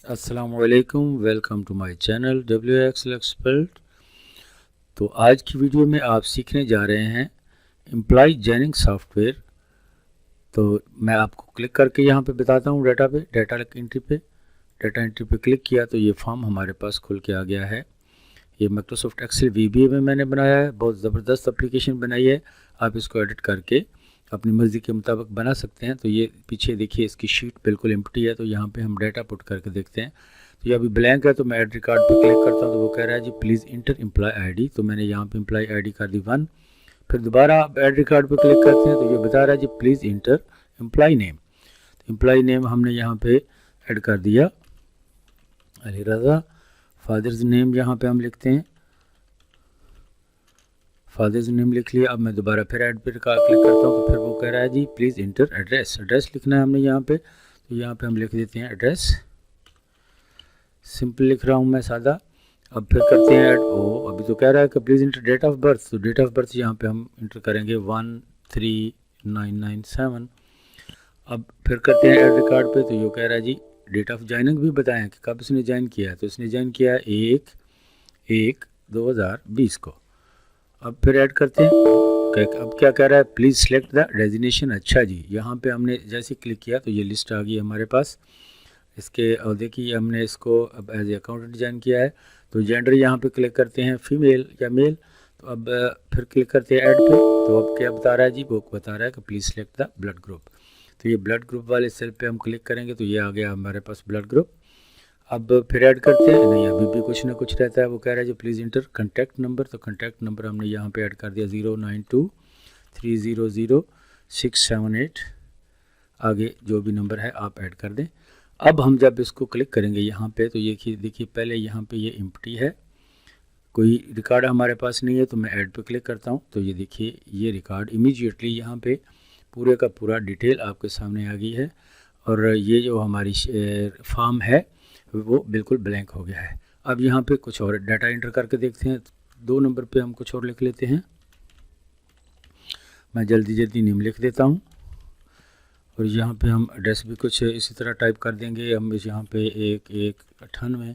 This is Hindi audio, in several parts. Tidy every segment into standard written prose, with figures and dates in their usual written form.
अस्सलामुअलैकुम, welcome to my channel WXL expert. तो आज की वीडियो में आप सीखने जा रहे हैं एम्प्लॉय जॉइनिंग सॉफ्टवेयर। तो मैं आपको क्लिक करके यहाँ पे बताता हूँ डाटा एंट्री पे क्लिक किया तो ये फॉर्म हमारे पास खुल के आ गया है। ये माइक्रोसॉफ्ट एक्सेल VBA में मैंने बनाया है, बहुत ज़बरदस्त एप्लीकेशन बनाई है। आप इसको एडिट करके अपनी मर्ज़ी के मुताबिक बना सकते हैं। तो ये पीछे देखिए इसकी शीट बिल्कुल एम्प्टी है, तो यहाँ पे हम डाटा पुट करके देखते हैं। तो ये अभी ब्लैंक है, तो मैं एड रिकॉर्ड पे क्लिक करता हूँ तो वो कह रहा है जी प्लीज़ इंटर एम्प्लॉय आईडी। तो मैंने यहाँ पे एम्प्लॉय आईडी कर दी 1। फिर दोबारा आप एड रिकॉर्ड पे क्लिक करते हैं तो ये बता रहा है जी प्लीज़ इंटर एम्प्लॉय नेम। तो एम्प्लॉय नेम हमने यहाँ पे ऐड कर दिया अली रज़ा। फादर्स नेम यहाँ पे हम लिखते हैं, फादर्स नेम लिख लिया। अब मैं दोबारा फिर ऐड पे क्लिक करता हूँ तो फिर वो कह रहा है जी प्लीज़ इंटर एड्रेस लिखना है हमने यहाँ पे। तो यहाँ पे हम लिख देते हैं एड्रेस, सिंपल लिख रहा हूँ मैं, सादा। अब फिर करते हैं ऐड। अभी तो कह रहा है कि please enter date of birth. तो डेट ऑफ बर्थ यहाँ पे हम इंटर करेंगे 13997। अब फिर करते हैं ऐड रिकॉर्ड पे। तो ये कह रहा है जी डेट ऑफ ज्वाइनिंग भी बताएं कि कब इसने ज्वाइन किया है। तो इसने ज्वाइन किया है 1/1/2020 को। अब फिर ऐड करते हैं। अब क्या कह रहा है, प्लीज़ सेलेक्ट द डेजिग्नेशन। अच्छा जी, यहाँ पे हमने जैसे क्लिक किया तो ये लिस्ट आ गई हमारे पास इसके। और देखिए हमने इसको अब एज ए अकाउंटेंट ज्वाइन किया है। तो जेंडर यहाँ पे क्लिक करते हैं, फीमेल या मेल। तो अब फिर क्लिक करते हैं ऐड पे। तो अब क्या बता रहा है जी, वो बता रहा है कि please select the blood group. तो ये ब्लड ग्रुप वाले सेल पे हम क्लिक करेंगे तो ये आ गया हमारे पास ब्लड ग्रुप। अब फिर ऐड करते हैं, नहीं अभी भी कुछ ना कुछ रहता है। वो कह रहा है जी प्लीज़ इंटर कॉन्टैक्ट नंबर। तो कॉन्टैक्ट नंबर हमने यहाँ पे ऐड कर दिया 092300678। आगे जो भी नंबर है आप ऐड कर दें। अब हम जब इसको क्लिक करेंगे यहाँ पे तो ये देखिए पहले यहाँ पे ये एम्प्टी है, कोई रिकॉर्ड हमारे पास नहीं है। तो मैं ऐड पे क्लिक करता हूँ तो ये देखिए ये रिकॉर्ड इमीडिएटली यहाँ पे पूरे का पूरा डिटेल आपके सामने आ गई है। और ये जो हमारी फॉर्म है वो बिल्कुल ब्लैंक हो गया है। अब यहाँ पे कुछ और डाटा एंटर करके देखते हैं। 2 नंबर पे हम कुछ और लिख लेते हैं। मैं जल्दी नेम लिख देता हूँ और यहाँ पे हम एड्रेस भी कुछ इसी तरह टाइप कर देंगे। हम इस यहाँ पे 1/1/98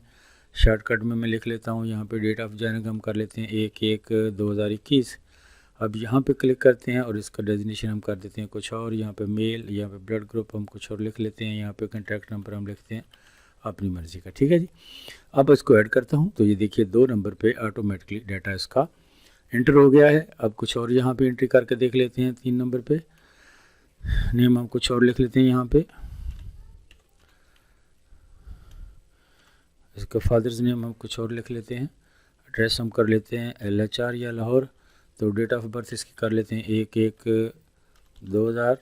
शॉर्टकट में मैं लिख लेता हूँ। यहाँ पे डेट ऑफ ज्वाइनिंग हम कर लेते हैं 1/1/2021। अब यहाँ पे क्लिक करते हैं और इसका डेजिग्नेशन हम कर देते हैं कुछ और। यहाँ पे मेल, यहाँ पे ब्लड ग्रुप हम कुछ और लिख लेते हैं। यहाँ पे कॉन्टैक्ट नंबर हम लिखते हैं अपनी मर्ज़ी का, ठीक है जी। अब इसको ऐड करता हूँ तो ये देखिए 2 नंबर पे ऑटोमेटिकली डाटा इसका एंटर हो गया है। अब कुछ और यहाँ पे एंट्री करके देख लेते हैं। 3 नंबर पे नेम हम कुछ और लिख लेते हैं यहाँ पे। इसका फादर्स नेम हम कुछ और लिख लेते हैं। एड्रेस हम कर लेते हैं LHR या लाहौर। तो डेट ऑफ बर्थ इसकी कर लेते हैं 1/1/2000।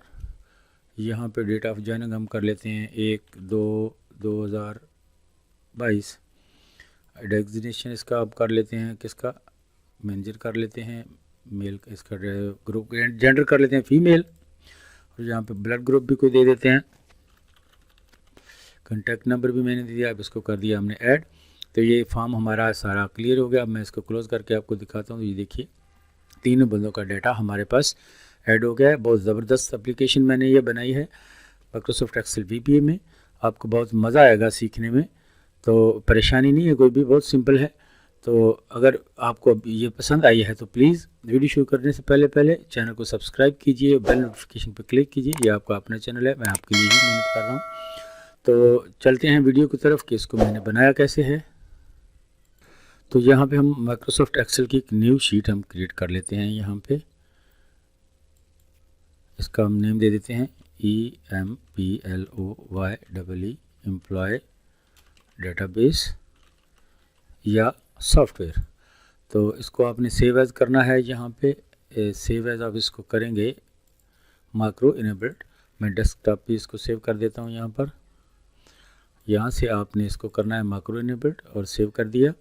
यहाँ पे डेट ऑफ ज्वाइनिंग हम कर लेते हैं 1/2/2022। डेजिग्नेशन इसका आप कर लेते हैं किसका, मैनेजर कर लेते हैं। मेल इसका ग्रुप जेंडर कर लेते हैं फीमेल। और यहाँ पे ब्लड ग्रुप भी कोई दे देते हैं। कॉन्टैक्ट नंबर भी मैंने दे दिया। अब इसको कर दिया हमने ऐड। तो ये फॉर्म हमारा सारा क्लियर हो गया। अब मैं इसको क्लोज़ करके आपको दिखाता हूँ। तो ये देखिए 3 बंदों का डाटा हमारे पास ऐड हो गया है। बहुत ज़बरदस्त एप्लीकेशन मैंने ये बनाई है माइक्रोसॉफ्ट एक्सेल VBA में। आपको बहुत मज़ा आएगा सीखने में, तो परेशानी नहीं है कोई भी, बहुत सिंपल है। तो अगर आपको ये पसंद आई है तो प्लीज़ वीडियो शुरू करने से पहले चैनल को सब्सक्राइब कीजिए, बेल नोटिफिकेशन पर क्लिक कीजिए। ये आपका अपना चैनल है, मैं आपके लिए ही मेहनत कर रहा हूँ। तो चलते हैं वीडियो की तरफ कि इसको मैंने बनाया कैसे है। तो यहाँ पे हम माइक्रोसॉफ्ट एक्सेल की एक न्यू शीट हम क्रिएट कर लेते हैं। यहाँ पे इसका हम नेम दे देते हैं EMPLOYEE एम्प्लॉय डेटाबेस या सॉफ्टवेयर। तो इसको आपने सेव एज़ करना है। यहाँ पे सेव एज़ आप इसको करेंगे माइक्रो इनेबल्ड। मैं डेस्कटॉप पे इसको सेव कर देता हूँ। यहाँ से आपने इसको करना है माइक्रो इनेबल्ड और सेव कर दिया।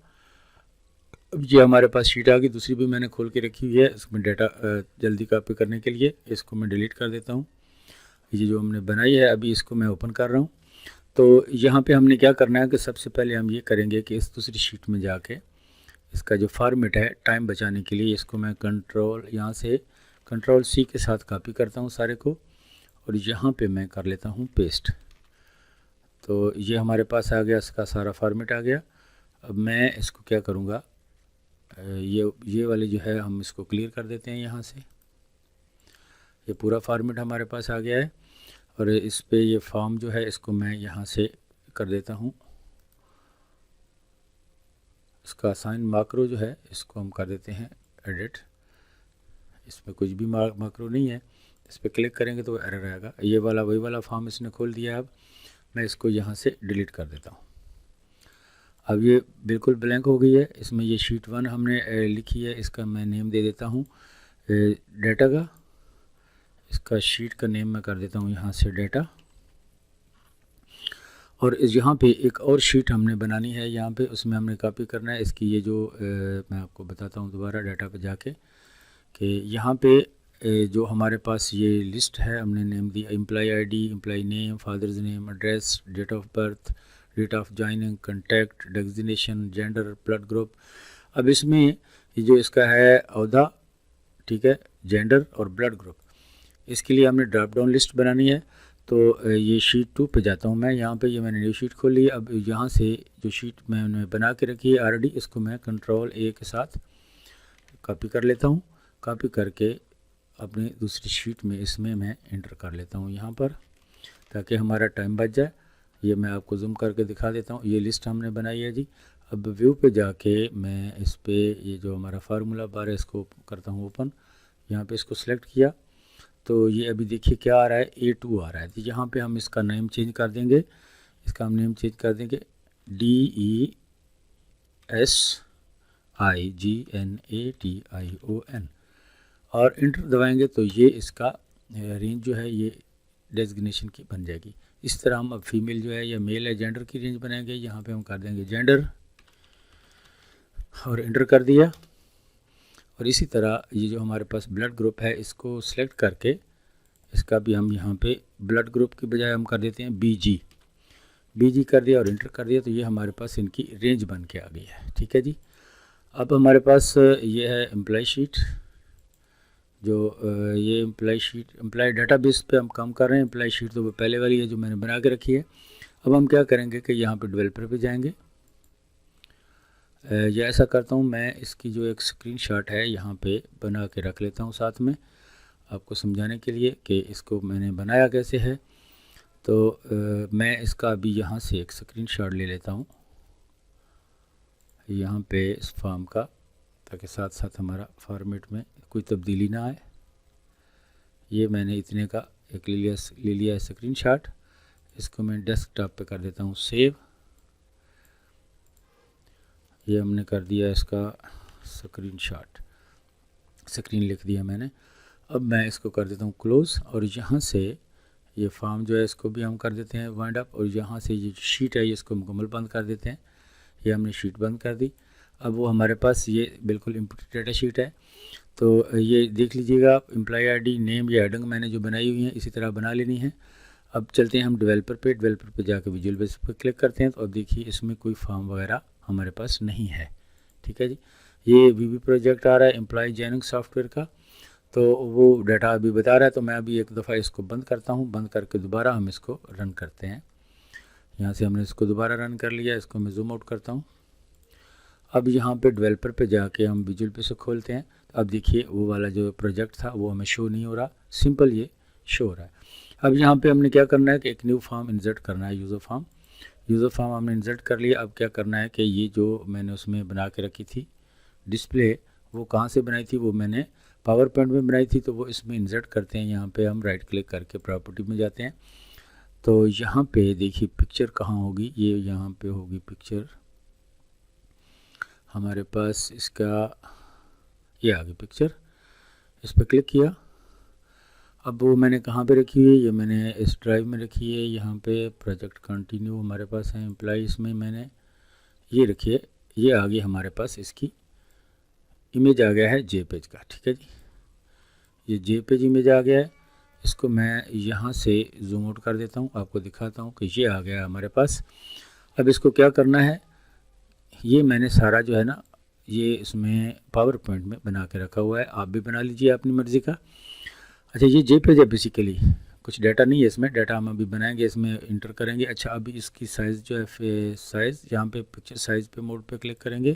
अब ये हमारे पास शीट आ गई। दूसरी भी मैंने खोल के रखी हुई है, इसमें डाटा जल्दी कॉपी करने के लिए। इसको मैं डिलीट कर देता हूँ। ये जो हमने बनाई है अभी इसको मैं ओपन कर रहा हूँ। तो यहाँ पे हमने क्या करना है कि सबसे पहले हम ये करेंगे कि इस दूसरी शीट में जाके इसका जो फॉर्मेट है टाइम बचाने के लिए इसको मैं यहाँ से Ctrl+C के साथ कॉपी करता हूँ सारे को और यहाँ पे मैं कर लेता हूँ पेस्ट। तो ये हमारे पास आ गया, इसका सारा फॉर्मेट आ गया। अब मैं इसको क्या करूँगा, ये वाले जो है हम इसको क्लियर कर देते हैं यहाँ से। ये पूरा फॉर्मेट हमारे पास आ गया है और इस पे ये फॉर्म जो है इसको मैं यहाँ से कर देता हूँ। इसका असाइन मार्करो जो है इसको हम कर देते हैं एडिट। इसमें कुछ भी मार्करो नहीं है, इस पर क्लिक करेंगे तो एरर आएगा। ये वाला वही वाला फॉर्म इसने खोल दिया। अब मैं इसको यहाँ से डिलीट कर देता हूँ। अब ये बिल्कुल ब्लैंक हो गई है। इसमें ये शीट 1 हमने लिखी है, इसका मैं नेम दे देता हूँ डेटा का। इसका शीट का नेम मैं कर देता हूँ यहाँ से डेटा। और इस यहाँ पे एक और शीट हमने बनानी है यहाँ पे, उसमें हमने कॉपी करना है इसकी। ये जो मैं आपको बताता हूँ दोबारा डाटा पे जाके कि यहाँ पे जो हमारे पास ये लिस्ट है, हमने नेम दिया employee ID, employee name, father's name, address, date of birth, date of joining, contact, designation, gender, blood group. अब इसमें ये जो इसका है ओहदा, ठीक है, जेंडर और ब्लड ग्रुप, इसके लिए हमने ड्रॉप डाउन लिस्ट बनानी है। तो ये शीट 2 पे जाता हूँ मैं। यहाँ पे ये मैंने न्यू शीट खोल ली। अब यहाँ से जो शीट मैंने बना के रखी है ऑलरेडी, इसको मैं कंट्रोल A के साथ कॉपी कर लेता हूँ। कॉपी करके अपनी दूसरी शीट में इसमें मैं एंटर कर लेता हूँ यहाँ पर, ताकि हमारा टाइम बच जाए। ये मैं आपको जूम करके दिखा देता हूँ। ये लिस्ट हमने बनाई है जी। अब व्यू पे जाके मैं इस पे ये जो हमारा फार्मूला बार है इसको करता हूँ ओपन। यहाँ पे इसको सेलेक्ट किया तो ये अभी देखिए क्या आ रहा है, A2 आ रहा है। तो यहाँ पे हम इसका नेम चेंज कर देंगे। इसका हम नेम चेंज कर देंगे DESIGNATION और इंटर दबाएंगे तो ये इसका रेंज जो है ये डेजिग्नेशन की बन जाएगी। इस तरह हम अब फीमेल जो है या मेल है जेंडर की रेंज बनाएंगे। यहाँ पे हम कर देंगे जेंडर और इंटर कर दिया। और इसी तरह ये जो हमारे पास ब्लड ग्रुप है इसको सिलेक्ट करके इसका भी हम यहाँ पे ब्लड ग्रुप की बजाय हम कर देते हैं BG कर दिया और इंटर कर दिया। तो ये हमारे पास इनकी रेंज बन के आ गई है। ठीक है जी। अब हमारे पास ये है एम्प्लॉय शीट, जो ये एम्प्लॉय डाटाबेस पे हम काम कर रहे हैं। एम्प्लॉय शीट तो वो पहले वाली है जो मैंने बना के रखी है। अब हम क्या करेंगे कि यहाँ पे डेवलपर पे जाएंगे। ये ऐसा करता हूँ मैं, इसकी जो एक स्क्रीनशॉट है यहाँ पे बना के रख लेता हूँ साथ में आपको समझाने के लिए कि इसको मैंने बनाया कैसे है। तो मैं इसका अभी यहाँ से एक स्क्रीनशॉट ले लेता हूँ यहाँ पे इस फॉर्म का, ताकि साथ साथ हमारा फॉर्मेट में कोई तब्दीली ना आए। ये मैंने इतने का एक ले लिया स्क्रीनशॉट। इसको मैं डेस्कटॉप पे कर देता हूँ सेव। ये हमने कर दिया इसका स्क्रीनशॉट, स्क्रीन लिख दिया मैंने। अब मैं इसको कर देता हूँ क्लोज़ और यहाँ से ये फॉर्म जो है इसको भी हम कर देते हैं वाइंड अप। और यहाँ से ये शीट है इसको मुकम्मल बंद कर देते हैं। ये हमने शीट बंद कर दी। अब वो हमारे पास ये बिल्कुल इम्पोर्टेंट डाटा शीट है। तो ये देख लीजिएगा आप, एम्प्लॉय आईडी, नेम या हेडिंग मैंने जो बनाई हुई है इसी तरह बना लेनी है। अब चलते हैं हम डेवलपर पे जाकर विजुअल बेसिक पे क्लिक करते हैं। तो अब देखिए इसमें कोई फॉर्म वगैरह हमारे पास नहीं है। ठीक है जी। ये VB प्रोजेक्ट आ रहा है एम्प्लॉय जॉइनिंग सॉफ्टवेयर का, तो वो डाटा अभी बता रहा है। तो मैं अभी एक दफ़ा इसको बंद करता हूँ। बंद करके दोबारा हम इसको रन करते हैं। यहाँ से हमने इसको दोबारा रन कर लिया। इसको मैं जूम आउट करता हूँ। अब यहाँ पे डेवलपर पे जाके हम विजुअल पे से खोलते हैं। तो अब देखिए वो वाला जो प्रोजेक्ट था वो हमें शो नहीं हो रहा, सिंपल ये शो हो रहा है। अब यहाँ पे हमने क्या करना है कि एक न्यू फॉर्म इंसर्ट करना है, यूज़र फॉर्म हमने इंसर्ट कर लिया। अब क्या करना है कि ये जो मैंने उसमें बना के रखी थी डिस्प्ले, वो कहाँ से बनाई थी, वो मैंने पावर पॉइंट में बनाई थी। तो वो इसमें इंसर्ट करते हैं। यहाँ पे हम राइट क्लिक करके प्रॉपर्टी में जाते हैं। तो यहाँ पे देखिए पिक्चर कहाँ होगी, ये यहाँ पे होगी पिक्चर हमारे पास। इसका ये आ गई पिक्चर, इस पर क्लिक किया। अब वो मैंने कहाँ पे रखी हुई है, ये मैंने इस ड्राइव में रखी है। यहाँ पे प्रोजेक्ट कंटिन्यू हमारे पास है, एम्प्लॉय इसमें मैंने ये रखी है। ये आ गई हमारे पास, इसकी इमेज आ गया है JPEG का। ठीक है जी। ये JPEG इमेज आ गया है। इसको मैं यहाँ से जूम आउट कर देता हूँ, आपको दिखाता हूँ कि ये आ गया हमारे पास। अब इसको क्या करना है, ये मैंने सारा जो है ना ये इसमें पावर पॉइंट में बना के रखा हुआ है। आप भी बना लीजिए अपनी मर्ज़ी का। अच्छा, ये JPEG है बेसिकली, कुछ डाटा नहीं है इसमें, डाटा हम अभी बनाएंगे, इसमें इंटर करेंगे। अच्छा, अभी इसकी साइज़ जो है, साइज़ यहाँ पे पिक्चर साइज़ पे मोड पे क्लिक करेंगे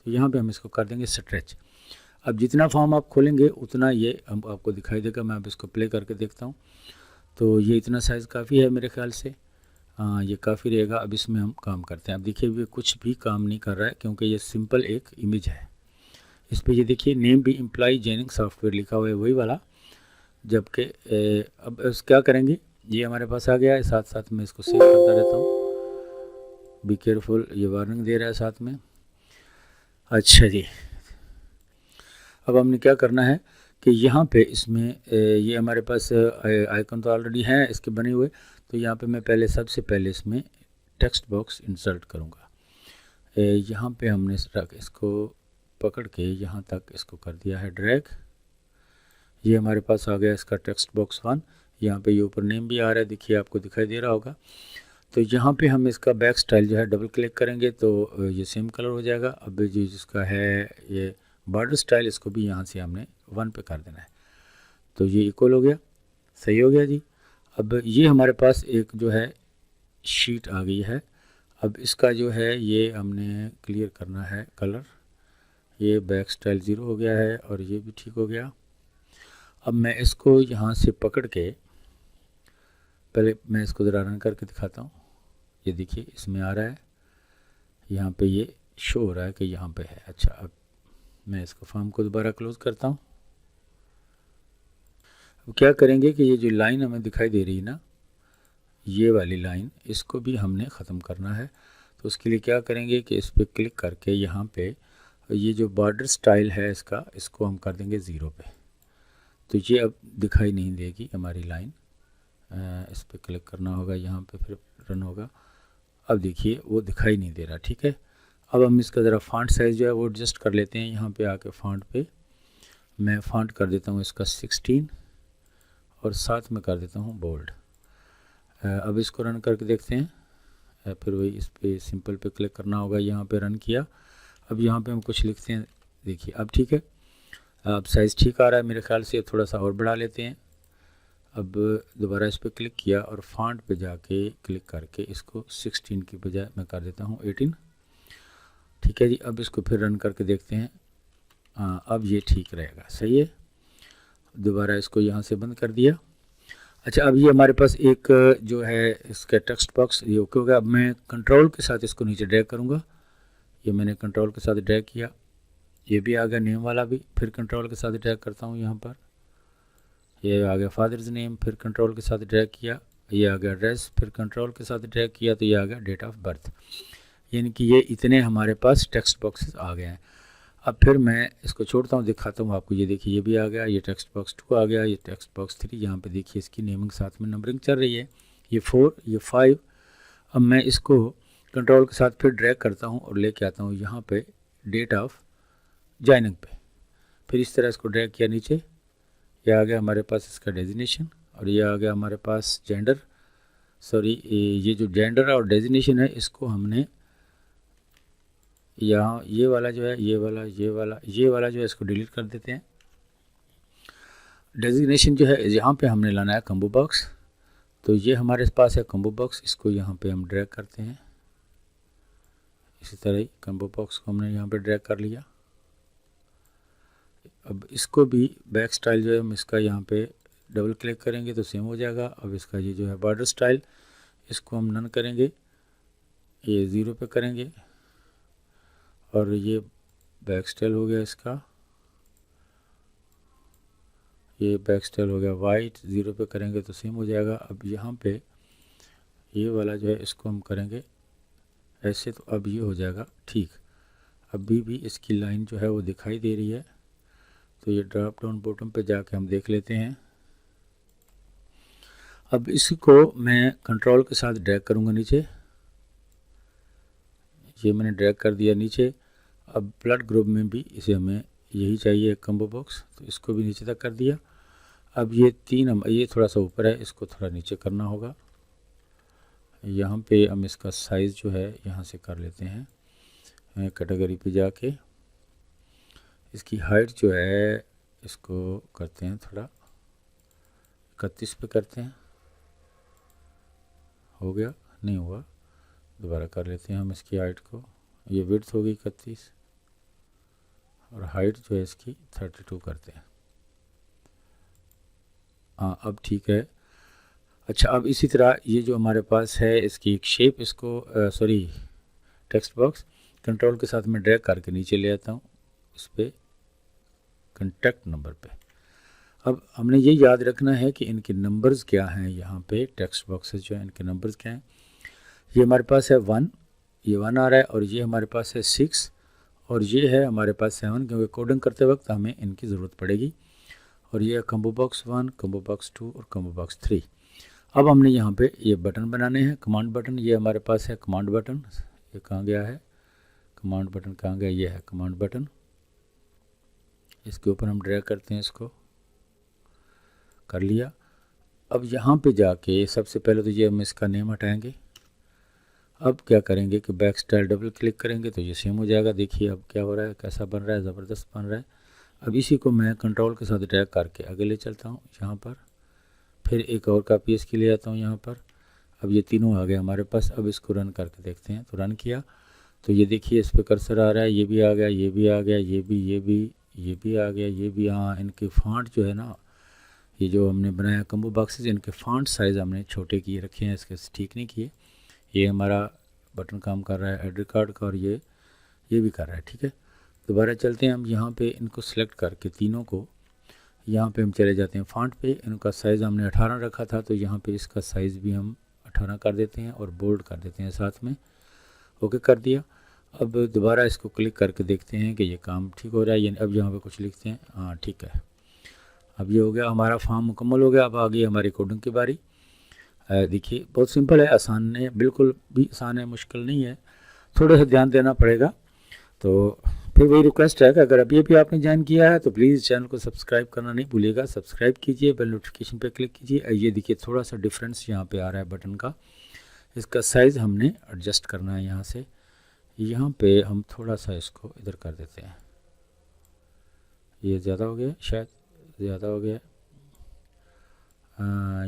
तो यहाँ पे हम इसको कर देंगे स्ट्रेच। अब जितना फॉर्म आप खोलेंगे उतना ये हम आपको दिखाई देगा। मैं अब इसको प्ले करके देखता हूँ। तो ये इतना साइज़ काफ़ी है मेरे ख्याल से, ये काफ़ी रहेगा। अब इसमें हम काम करते हैं। अब देखिए ये कुछ भी काम नहीं कर रहा है क्योंकि ये सिंपल एक इमेज है। इस पर ये देखिए नेम भी एम्प्लॉय जेनिंग सॉफ्टवेयर लिखा हुआ है, वही वाला। जबकि अब क्या करेंगे, ये हमारे पास आ गया है। साथ साथ में इसको सेव करता रहता हूँ। बी केयरफुल, ये वार्निंग दे रहा है साथ में। अच्छा जी, अब हमने क्या करना है कि यहाँ पे इसमें ये हमारे पास आइकन तो ऑलरेडी हैं इसके बने हुए। तो यहाँ पे मैं पहले सबसे पहले इसमें टेक्स्ट बॉक्स इंसर्ट करूँगा। यहाँ पे हमने इसको पकड़ के यहाँ तक इसको कर दिया है ड्रैग। ये हमारे पास आ गया इसका टेक्स्ट बॉक्स 1। यहाँ पे ये ऊपर नेम भी आ रहा है, देखिए आपको दिखाई दे रहा होगा। तो यहाँ पे हम इसका बैक स्टाइल जो है डबल क्लिक करेंगे तो ये सेम कलर हो जाएगा। अब जो जिसका है ये बॉर्डर स्टाइल, इसको भी यहाँ से हमने 1 पे कर देना है। तो ये इक्वल हो गया, सही हो गया जी। अब ये हमारे पास एक जो है शीट आ गई है। अब इसका जो है ये हमने क्लियर करना है कलर। ये बैक स्टाइल 0 हो गया है और ये भी ठीक हो गया। अब मैं इसको यहाँ से पकड़ के पहले मैं इसको ज़रा रन करके दिखाता हूँ। ये देखिए इसमें आ रहा है, यहाँ पे ये शो हो रहा है कि यहाँ पे है। अच्छा, अब मैं इसको फॉर्म को दोबारा क्लोज करता हूँ। अब क्या करेंगे कि ये जो लाइन हमें दिखाई दे रही है ना, ये वाली लाइन, इसको भी हमने ख़त्म करना है। तो उसके लिए क्या करेंगे कि इस पर क्लिक करके यहाँ पे ये जो बॉर्डर स्टाइल है इसका, इसको हम कर देंगे 0 पे। तो ये अब दिखाई नहीं देगी हमारी लाइन। इस पर क्लिक करना होगा, यहाँ पे फिर रन होगा। अब देखिए वो दिखाई नहीं दे रहा, ठीक है। अब हम इसका ज़रा फ़ॉन्ट साइज़ जो है वो एडजस्ट कर लेते हैं। यहाँ पे आके फ़ॉन्ट पे मैं फ़ॉन्ट कर देता हूँ इसका 16 और साथ में कर देता हूँ बोल्ड। अब इसको रन करके देखते हैं। फिर वही इस पर सिंपल पे क्लिक करना होगा, यहाँ पे रन किया। अब यहाँ पे हम कुछ लिखते हैं, देखिए अब ठीक है। अब साइज़ ठीक आ रहा है मेरे ख्याल से, थोड़ा सा और बढ़ा लेते हैं। अब दोबारा इस पर क्लिक किया और फॉन्ट पे जाके क्लिक करके इसको 16 की बजाय मैं कर देता हूँ 18। ठीक है जी। अब इसको फिर रन करके देखते हैं। अब ये ठीक रहेगा, सही है। दोबारा इसको यहाँ से बंद कर दिया। अच्छा, अब ये हमारे पास एक जो है इसका टेक्स्ट बॉक्स ये ओके हो गया। अब मैं कंट्रोल के साथ इसको नीचे ड्रैग करूँगा। ये मैंने कंट्रोल के साथ ड्रैग किया, ये भी आ गया नेम वाला भी। फिर कंट्रोल के साथ ड्रैग करता हूँ, यहाँ पर ये आ गया फादर्स नेम। फिर कंट्रोल के साथ ड्रैग किया, ये आ गया एड्रेस। फिर कंट्रोल के साथ ड्रैग किया तो ये आ गया डेट ऑफ बर्थ। यानी कि ये इतने हमारे पास टेक्स्ट बॉक्सेस आ गए हैं। अब फिर मैं इसको छोड़ता हूँ, दिखाता हूँ आपको। ये देखिए ये भी आ गया, ये टेक्स्ट बॉक्स 2 आ गया, ये टेक्स्ट बॉक्स 3। यहाँ पे देखिए इसकी नेमिंग साथ में नंबरिंग चल रही है। ये 4, ये 5। अब मैं इसको कंट्रोल के साथ फिर ड्रैग करता हूँ और लेके आता हूँ यहाँ पे डेट ऑफ जॉइनिंग पे। फिर इस तरह इसको ड्रैग किया नीचे, ये आ गया हमारे पास इसका डेजिनेशन। और ये आ गया हमारे पास जेंडर। सॉरी, ये जो जेंडर और डेजिनेशन है इसको हमने यहाँ ये वाला जो है, ये वाला जो है इसको डिलीट कर देते हैं। डेजिग्नेशन जो है यहाँ पे हमने लाना है कॉम्बो बॉक्स। तो ये हमारे पास है कॉम्बो बॉक्स, इसको यहाँ पे हम ड्रैग करते हैं। इसी तरह ही कॉम्बो बॉक्स को हमने यहाँ पे ड्रैग कर लिया। अब इसको भी बैक स्टाइल जो है हम इसका यहाँ पे डबल क्लिक करेंगे तो सेम हो जाएगा। अब इसका ये जो है बॉर्डर स्टाइल, इसको हम नन करेंगे, ये 0 पे करेंगे। और ये बैक स्टाइल हो गया इसका, ये बैक स्टाइल हो गया वाइट। 0 पे करेंगे तो सेम हो जाएगा। अब यहाँ पे ये वाला जो है इसको हम करेंगे ऐसे, तो अब ये हो जाएगा ठीक। अभी भी इसकी लाइन जो है वो दिखाई दे रही है। तो ये ड्रॉप डाउन बॉटम पे जाके हम देख लेते हैं। अब इसको मैं कंट्रोल के साथ ड्रैग करूँगा नीचे, ये मैंने ड्रैग कर दिया नीचे। अब ब्लड ग्रुप में भी इसे हमें यही चाहिए कॉम्बो बॉक्स, तो इसको भी नीचे तक कर दिया। अब ये 3 ये थोड़ा सा ऊपर है, इसको थोड़ा नीचे करना होगा। यहाँ पे हम इसका साइज़ जो है यहाँ से कर लेते हैं, कैटेगरी पे जाके इसकी हाइट जो है इसको करते हैं थोड़ा 31 पे करते हैं। हो गया, नहीं हुआ, दोबारा कर लेते हैं हम इसकी हाइट को। ये विड्थ होगी 31 और हाइट जो है इसकी 32 करते हैं। हाँ अब ठीक है। अच्छा अब इसी तरह ये जो हमारे पास है इसकी एक शेप, इसको सॉरी टेक्स्ट बॉक्स कंट्रोल के साथ मैं ड्रैग करके नीचे ले आता हूँ उस पर कॉन्टैक्ट नंबर पे। अब हमने ये याद रखना है कि इनके नंबर्स क्या हैं, यहाँ पे टेक्स्ट बॉक्सेस जो हैं इनके नंबर्स क्या हैं। ये हमारे पास है 1, ये 1 आ रहा है, और ये हमारे पास है 6 और ये है हमारे पास 7, क्योंकि कोडिंग करते वक्त हमें इनकी ज़रूरत पड़ेगी। और ये कम्बो बॉक्स 1, कम्बो बॉक्स 2 और कम्बो बॉक्स 3। अब हमने यहाँ पे ये बटन बनाने हैं, कमांड बटन। ये हमारे पास है कमांड बटन, ये कहाँ गया है, कमांड बटन कहाँ गया, ये है कमांड बटन। इसके ऊपर हम ड्रैग करते हैं, इसको कर लिया। अब यहाँ पे जाके सबसे पहले तो ये हम इसका नेम हटाएंगे। अब क्या करेंगे कि बैक स्टाइल डबल क्लिक करेंगे तो ये सेम हो जाएगा। देखिए अब क्या हो रहा है, कैसा बन रहा है, ज़बरदस्त बन रहा है। अब इसी को मैं कंट्रोल के साथ ड्रैग करके आगे ले चलता हूँ यहाँ पर, फिर एक और कॉपी इसकी ले आता हूँ यहाँ पर। अब ये तीनों आ गए हमारे पास। अब इसको रन करके देखते हैं। तो रन किया तो ये देखिए इस पर कर्सर आ रहा है, ये भी आ गया, ये भी आ गया, ये भी आ गया, ये भी। हाँ इनके फॉन्ट जो है ना, ये जो हमने बनाया कम्बो बॉक्सेस, इनके फॉन्ट साइज़ हमने छोटे किए रखे हैं, इसके ठीक नहीं किए। ये हमारा बटन काम कर रहा है एड्रेस कार्ड का, और ये भी कर रहा है, ठीक है। दोबारा चलते हैं हम यहाँ पे, इनको सेलेक्ट करके तीनों को यहाँ पे हम चले जाते हैं फॉन्ट पे। इनका साइज़ हमने 18 रखा था, तो यहाँ पे इसका साइज़ भी हम 18 कर देते हैं और बोल्ड कर देते हैं साथ में। ओके कर दिया। अब दोबारा इसको क्लिक करके देखते हैं कि ये काम ठीक हो रहा है। ये अब यहाँ पे कुछ लिखते हैं, हाँ ठीक है। अब ये हो गया, हमारा फॉर्म मुकम्मल हो गया। अब आ गई हमारी कोडिंग की बारी। देखिए बहुत सिंपल है, आसान है, बिल्कुल भी आसान है, मुश्किल नहीं है, थोड़ा सा ध्यान देना पड़ेगा। तो फिर वही रिक्वेस्ट है कि अगर अभी अभी आपने ज्वाइन किया है तो प्लीज़ चैनल को सब्सक्राइब करना नहीं भूलिएगा। सब्सक्राइब कीजिए, बेल नोटिफिकेशन पे क्लिक कीजिए। ये देखिए थोड़ा सा डिफरेंस यहाँ पे आ रहा है बटन का, इसका साइज़ हमने एडजस्ट करना है। यहाँ से यहाँ पे हम थोड़ा सा इसको इधर कर देते हैं, ये ज़्यादा हो गया, शायद ज़्यादा हो गया।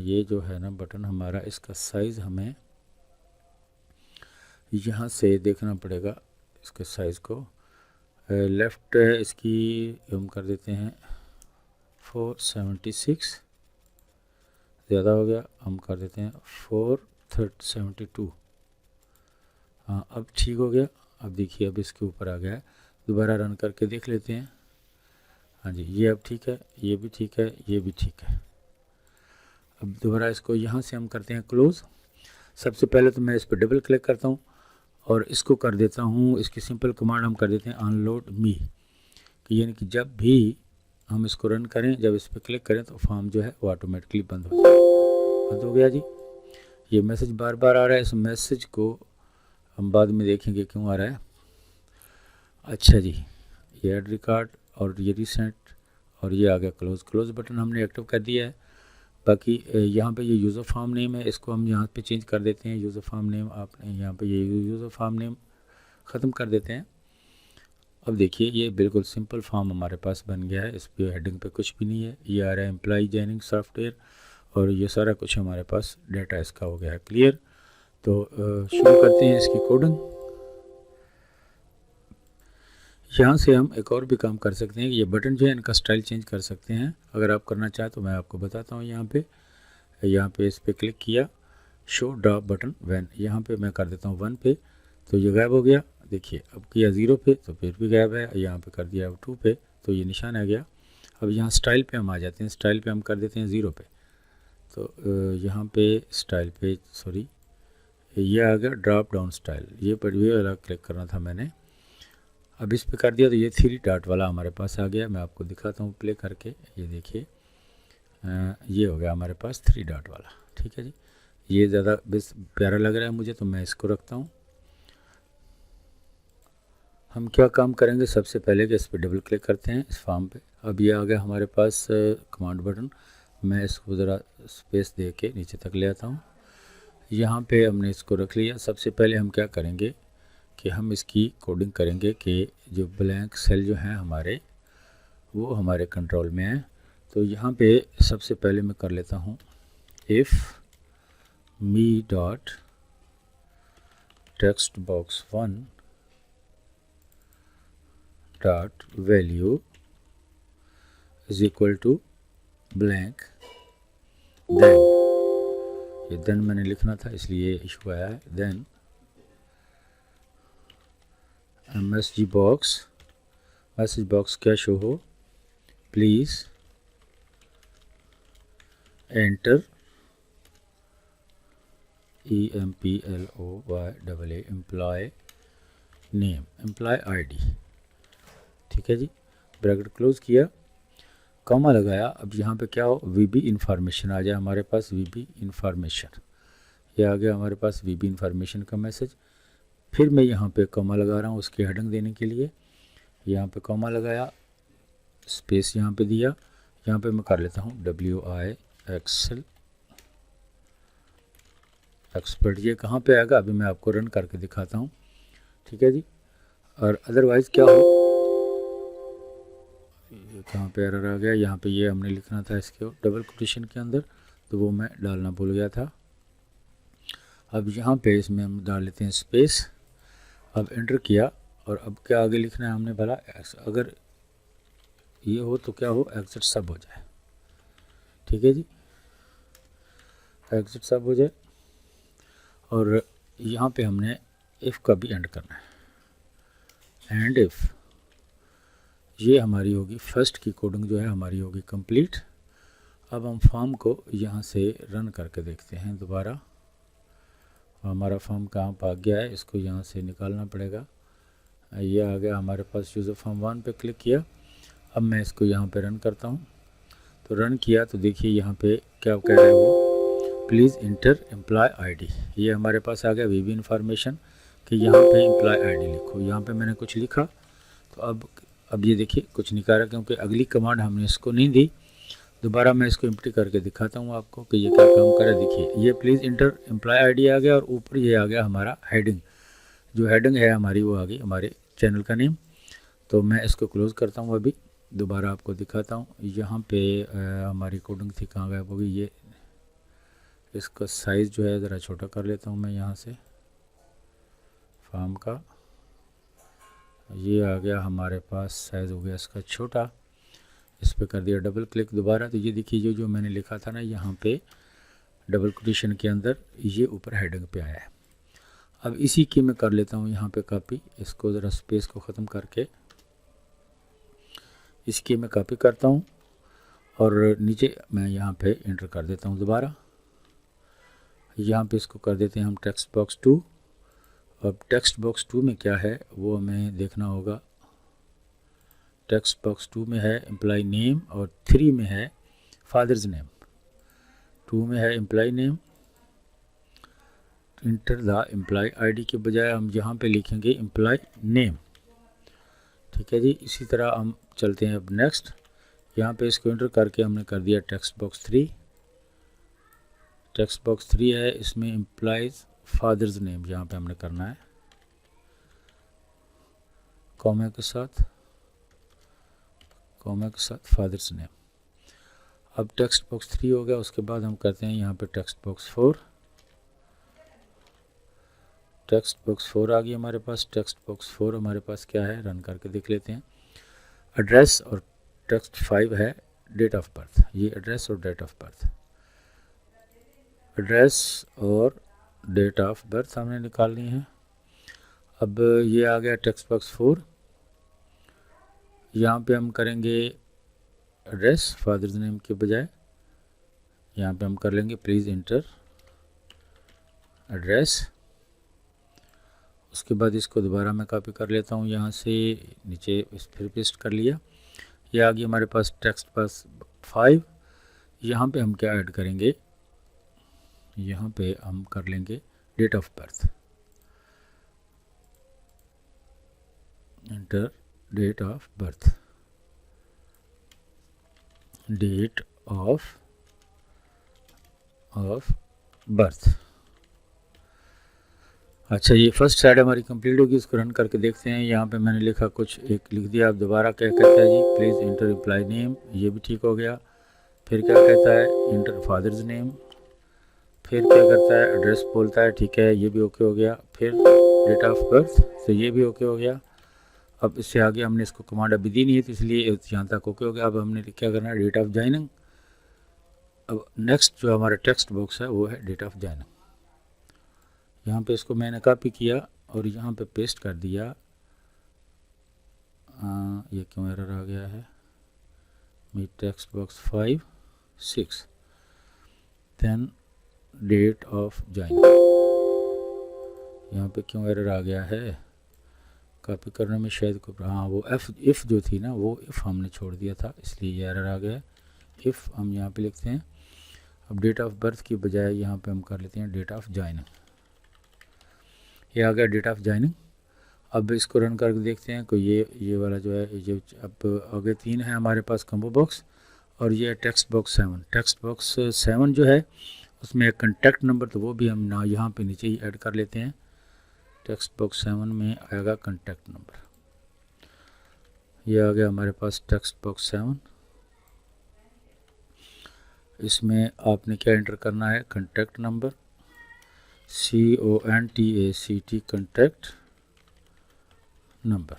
ये जो है ना बटन हमारा, इसका साइज़ हमें यहाँ से देखना पड़ेगा, इसके साइज़ को। लेफ़्ट इसकी हम कर देते हैं 476, ज़्यादा हो गया, हम कर देते हैं 472। हाँ अब ठीक हो गया। अब देखिए अब इसके ऊपर आ गया है। दोबारा रन करके देख लेते हैं। हाँ जी ये अब ठीक है, ये भी ठीक है, ये भी ठीक है। अब दोबारा इसको यहाँ से हम करते हैं क्लोज़। सबसे पहले तो मैं इस पर डबल क्लिक करता हूँ और इसको कर देता हूँ, इसकी सिंपल कमांड हम कर देते हैं अनलोड मी, कि यानी कि जब भी हम इसको रन करें, जब इस पर क्लिक करें तो फॉर्म जो है वो ऑटोमेटिकली बंद हो गया जी। ये मैसेज बार बार आ रहा है, इस मैसेज को हम बाद में देखेंगे क्यों आ रहा है। अच्छा जी, ये ऐड रिकॉर्ड और ये रिसेंट और ये आ गया क्लोज़ बटन हमने एक्टिव कर दिया है। बाकी यहाँ पे ये यूज़र फॉर्म नेम है, इसको हम यहाँ पे चेंज कर देते हैं। यूज़र फॉर्म नेम आपने यहाँ पे ये यूज़र फॉर्म नेम ख़त्म कर देते हैं। अब देखिए ये बिल्कुल सिंपल फॉर्म हमारे पास बन गया है, इस पर हेडिंग पे कुछ भी नहीं है। ये आ रहा है एम्प्लॉय जॉइनिंग सॉफ्टवेयर, और ये सारा कुछ हमारे पास डाटा इसका हो गया है क्लियर। तो शुरू करते हैं इसकी कोडिंग। यहाँ से हम एक और भी काम कर सकते हैं कि ये बटन जो है इनका स्टाइल चेंज कर सकते हैं। अगर आप करना चाहें तो मैं आपको बताता हूँ। यहाँ पे इस पर क्लिक किया, शो ड्रॉप बटन वैन, यहाँ पे मैं कर देता हूँ 1 पे, तो ये गायब हो गया। देखिए अब किया 0 पे तो फिर भी गायब है। यहाँ पे कर दिया 2 पे तो ये निशान आ गया। अब यहाँ स्टाइल पे हम आ जाते हैं, स्टाइल पे हम कर देते हैं 0 पे, तो यहाँ पे स्टाइल पे सॉरी ये आ गया ड्रॉप डाउन स्टाइल, ये पर भी वाला क्लिक करना था मैंने। अब इस पे कर दिया तो ये 3 डॉट वाला हमारे पास आ गया। मैं आपको दिखाता हूँ प्ले करके, ये देखिए ये हो गया हमारे पास 3 डॉट वाला, ठीक है जी। ये ज़्यादा बेस प्यारा लग रहा है मुझे, तो मैं इसको रखता हूँ। हम क्या काम करेंगे, सबसे पहले कि इस पर डबल क्लिक करते हैं इस फॉर्म पे। अब ये आ गया हमारे पास कमांड बटन, मैं इसको ज़रा स्पेस दे के नीचे तक ले आता हूँ। यहाँ पे हमने इसको रख लिया। सबसे पहले हम क्या करेंगे कि हम इसकी कोडिंग करेंगे कि जो ब्लैंक सेल जो हैं हमारे वो हमारे कंट्रोल में हैं। तो यहाँ पे सबसे पहले मैं कर लेता हूँ if me dot text box 1 dot value is equal to blank then, ये देन मैंने लिखना था इसलिए इशू आया है। देन मैसेज बॉक्स क्या शो हो, please enter EMPLOYAA employee name, employee ID। ठीक है जी, ब्रैकेट क्लोज किया, कॉमा लगाया। अब यहाँ पे क्या हो, VB इन्फॉर्मेशन आ जाए हमारे पास, VB इन्फॉर्मेशन, ये आ गया हमारे पास VB इन्फॉर्मेशन का मैसेज। फिर मैं यहाँ पे कॉमा लगा रहा हूँ उसकी हेडिंग देने के लिए, यहाँ पे कॉमा लगाया, स्पेस यहाँ पे दिया, यहाँ पे मैं कर लेता हूँ WI एक्सेल एक्सपर्ट। ये कहाँ पे आएगा अभी मैं आपको रन करके दिखाता हूँ। ठीक है जी, और अदरवाइज़ क्या हो, ये कहाँ पे एरर आ गया, यहाँ पे ये हमने लिखना था इसके डबल कोटेशन के अंदर, तो वो मैं डालना भूल गया था। अब यहाँ पे इसमें हम डाल लेते हैं स्पेस, अब एंटर किया, और अब क्या आगे लिखना है हमने, भला अगर ये हो तो क्या हो, एग्जिट सब हो जाए। ठीक है जी, एग्जिट सब हो जाए, और यहाँ पे हमने इफ़ का भी एंड करना है, एंड इफ़, ये हमारी होगी फर्स्ट की कोडिंग जो है हमारी होगी कंप्लीट। अब हम फॉर्म को यहाँ से रन करके देखते हैं दोबारा, हमारा फॉर्म कहाँ पर आ गया है, इसको यहाँ से निकालना पड़ेगा। ये आ गया हमारे पास, यूज़र फॉर्म 1 पे क्लिक किया। अब मैं इसको यहाँ पे रन करता हूँ, तो रन किया तो देखिए यहाँ पे क्या कह रहा है वो, प्लीज़ इंटर एम्प्लॉय ID। ये हमारे पास आ गया VB इन्फॉर्मेशन कि यहाँ पे एम्प्लॉय ID लिखो। यहाँ पे मैंने कुछ लिखा, तो अब ये देखिए कुछ नहीं कर रहा, क्योंकि अगली कमांड हमने इसको नहीं दी। दोबारा मैं इसको एम्प्टी करके दिखाता हूँ आपको कि ये क्या काम करे। देखिए ये प्लीज़ इंटर एम्प्लॉय ID आ गया, और ऊपर ये आ गया हमारा हेडिंग, जो हेडिंग है हमारी वो आ गई हमारे चैनल का नेम। तो मैं इसको क्लोज़ करता हूँ, अभी दोबारा आपको दिखाता हूँ। यहाँ पे हमारी कोडिंग थी, कहाँ गायब हो गई, ये इसका साइज़ जो है ज़रा छोटा कर लेता हूँ मैं यहाँ से, फॉर्म का ये आ गया हमारे पास, साइज़ हो गया इसका छोटा, इस पर कर दिया डबल क्लिक दोबारा, तो ये देखिए जो मैंने लिखा था ना यहाँ पे डबल कोटेशन के अंदर, ये ऊपर हेडिंग पे आया है। अब इसी की मैं कर लेता हूँ यहाँ पे कॉपी, इसको ज़रा स्पेस को ख़त्म करके इसकी मैं कॉपी करता हूँ, और नीचे मैं यहाँ पे एंटर कर देता हूँ दोबारा। यहाँ पे इसको कर देते हैं हम टेक्स्ट बॉक्स 2। अब टेक्स्ट बॉक्स 2 में क्या है वो हमें देखना होगा। टेक्स्ट बॉक्स 2 में है एम्प्लॉय नेम, और 3 में है फादर्स नेम। 2 में है employee name, enter the employee ID के बजाय हम यहाँ पे लिखेंगे एम्प्लॉय नेम। ठीक है जी, इसी तरह हम चलते हैं अब नेक्स्ट। यहाँ पे इसको एंटर करके हमने कर दिया टेक्स्ट बॉक्स 3। टेक्स्ट बॉक्स 3 है, इसमें एम्प्लॉयज़ फादर्स नेम यहाँ पे हमने करना है, कॉमा के साथ फादर्स नेम। अब टेक्स्ट बॉक्स 3 हो गया, उसके बाद हम करते हैं यहाँ पे टेक्स्ट बॉक्स 4। टेक्स्ट बॉक्स 4 आ गई हमारे पास। टेक्स्ट बॉक्स 4 हमारे पास क्या है, रन करके देख लेते हैं। एड्रेस, और टेक्स्ट 5 है डेट ऑफ बर्थ। ये एड्रेस और डेट ऑफ बर्थ, एड्रेस और डेट ऑफ बर्थ हमने निकालनी है। अब ये आ गया टेक्स्ट बॉक्स 4, यहाँ पे हम करेंगे एड्रेस फादर्स नेम के बजाय, यहाँ पे हम कर लेंगे प्लीज़ इंटर एड्रेस। उसके बाद इसको दोबारा मैं कॉपी कर लेता हूँ, यहाँ से नीचे इस फिर पेस्ट कर लिया। ये आ गई हमारे पास टेक्स्ट बॉक्स 5। यहाँ पे हम क्या ऐड करेंगे, यहाँ पे हम कर लेंगे date of birth, enter date of birth, date of birth. अच्छा, ये फर्स्ट साइड हमारी कंप्लीट होगी, इसको रन करके देखते हैं। यहाँ पे मैंने लिखा कुछ एक लिख दिया, अब दोबारा क्या कहता है जी, प्लीज़ इंटर एम्प्लॉय नेम, ये भी ठीक हो गया। फिर क्या कहता है, इंटर फादर्स नेम, फिर क्या करता है, एड्रेस बोलता है, ठीक है ये भी ओके हो गया। फिर डेट ऑफ बर्थ, तो ये भी ओके हो गया। अब इससे आगे हमने इसको कमांड अभी दी नहीं है, तो इसलिए यहाँ तक ओके हो गया। अब हमने क्या करना है, डेट ऑफ ज्वाइनिंग। अब नेक्स्ट जो हमारा टेक्स्ट बॉक्स है वो है डेट ऑफ ज्वाइनिंग। यहाँ पे इसको मैंने कॉपी किया और यहाँ पे पेस्ट कर दिया। ये क्यों एरर आ गया है, मी text box 5 6 then date of joining. यहाँ पे क्यों एरर आ गया है, कॉपी करने में शायद कोई, हाँ वो इफ़ जो थी ना, वो इफ़ हमने छोड़ दिया था, इसलिए ये एरर आ गया। इफ़ हम यहाँ पे लिखते हैं। अब डेट ऑफ बर्थ की बजाय यहाँ पे हम कर लेते हैं डेट ऑफ ज्वाइनिंग। ये आ गया डेट ऑफ ज्वाइनिंग। अब इसको रन करके देखते हैं कोई ये वाला जो है, ये अब आगे 3 है हमारे पास कम्बो बॉक्स, और ये टेक्स्ट बॉक्स 7। टेक्स्ट बॉक्स 7 जो है उसमें एक कॉन्टैक्ट नंबर, तो वो भी हम ना यहाँ पे नीचे ही ऐड कर लेते हैं। टेक्स्ट बॉक्स 7 में आएगा कॉन्टैक्ट नंबर। ये आ गया हमारे पास टेक्स्ट बॉक्स 7। इसमें आपने क्या एंटर करना है, contact number, CONTACT contact number,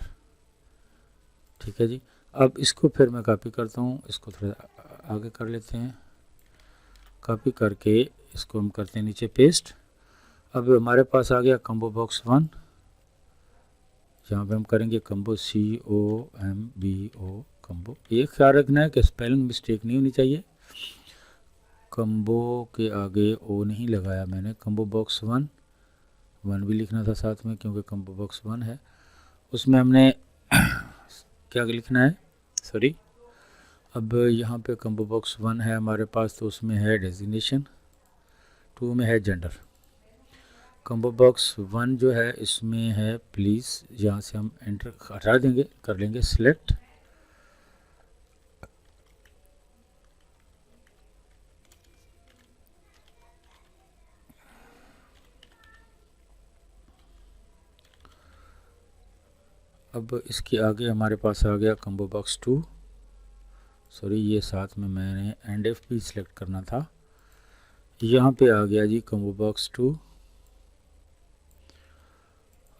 ठीक है जी। अब इसको फिर मैं कॉपी करता हूँ, इसको थोड़ा आगे कर लेते हैं, कॉपी करके इसको हम करते हैं नीचे पेस्ट। अब हमारे पास आ गया कम्बो बॉक्स 1। यहाँ पे हम करेंगे कम्बो COMBO कम्बो। एक ख्याल रखना है कि स्पेलिंग मिस्टेक नहीं होनी चाहिए, कम्बो के आगे ओ नहीं लगाया मैंने। कम्बो बॉक्स 1 भी लिखना था साथ में, क्योंकि कम्बो बॉक्स 1 है, उसमें हमने क्या लिखना है, सॉरी। अब यहाँ पे कम्बो बॉक्स 1 है हमारे पास, तो उसमें है डेजिग्नेशन, 2 में है जेंडर। कम्बो बॉक्स 1 जो है इसमें है प्लीज़, यहाँ से हम एंटर हटा देंगे, कर लेंगे सिलेक्ट। अब इसके आगे हमारे पास आ गया कम्बो बॉक्स 2, सॉरी ये साथ में मैंने एंड एफ भी सिलेक्ट करना था। यहाँ पे आ गया जी कम्बो बॉक्स 2,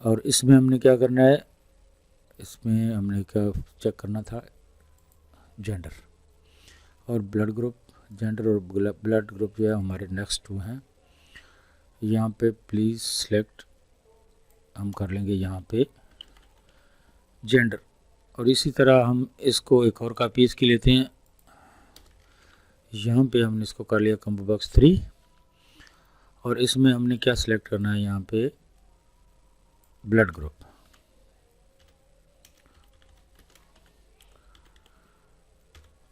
और इसमें हमने क्या करना है, इसमें हमने क्या चेक करना था, जेंडर और ब्लड ग्रुप। जेंडर और ब्लड ग्रुप जो है हमारे नेक्स्ट 2 हैं। यहाँ पे प्लीज़ सिलेक्ट हम कर लेंगे यहाँ पे जेंडर, और इसी तरह हम इसको एक और कॉपी इसकी लेते हैं। यहाँ पे हमने इसको कर लिया कम्बो बॉक्स 3, और इसमें हमने क्या सिलेक्ट करना है, यहाँ पे ब्लड ग्रुप।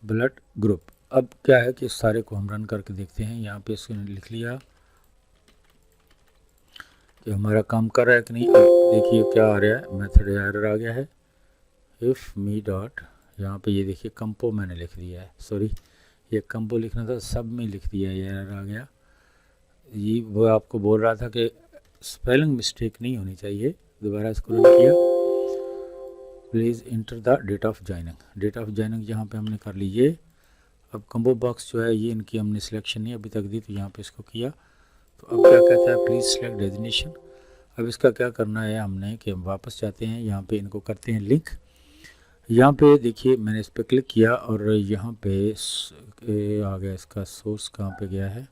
Blood group. अब क्या है कि सारे को हम रन करके देखते हैं। यहाँ पे इसको लिख लिया कि हमारा काम कर रहा है कि नहीं। अब देखिए क्या आ रहा है, मेथड एरर आ गया है, इफ़ मी डॉट, यहाँ पे ये देखिए कंपो मैंने लिख दिया है, सॉरी ये कंपो लिखना था, सब में लिख दिया, ये एरर आ गया। ये वो आपको बोल रहा था कि स्पेलिंग मिस्टेक नहीं होनी चाहिए। दोबारा इसको रन किया, please enter the date of joining. Date of joining यहाँ पे हमने कर ली ये। अब कम्बो बॉक्स जो है ये इनकी हमने सिलेक्शन नहीं अभी तक दी, तो यहाँ पे इसको किया। तो अब क्या कहता है, प्लीज़ सिलेक्ट डेजिग्नेशन। अब इसका क्या करना है हमने कि हम वापस जाते हैं, यहाँ पे इनको करते हैं लिंक। यहाँ पे देखिए मैंने इस पर क्लिक किया और यहाँ पे आ गया, इसका सोर्स कहाँ पे गया है,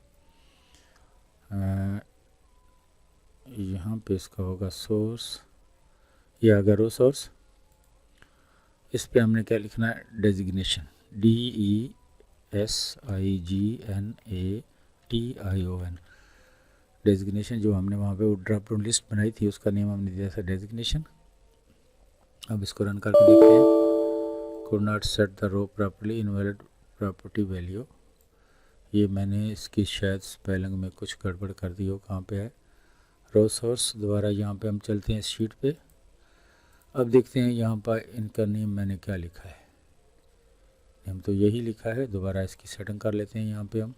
यहाँ पे इसका होगा सोर्स, ये आ गया रो सोर्स। इस पे हमने क्या लिखना है, डेजिग्नेशन, DESIGNATION, डेजिग्नेशन। जो हमने वहाँ पे ड्रॉप डाउन लिस्ट बनाई थी उसका नेम हमने दिया था डेजिग्नेशन। अब इसको रन करके देखते हैं, could not set the row properly, invalid property value। ये मैंने इसकी शायद स्पेलिंग में कुछ गड़बड़ कर दी हो, कहाँ पे है, रो सोर्स। दोबारा यहाँ पे हम चलते हैं इस शीट पे। अब देखते हैं यहाँ पर इनका नेम मैंने क्या लिखा है, नेम तो यही लिखा है। दोबारा इसकी सेटिंग कर लेते हैं। यहाँ पे हम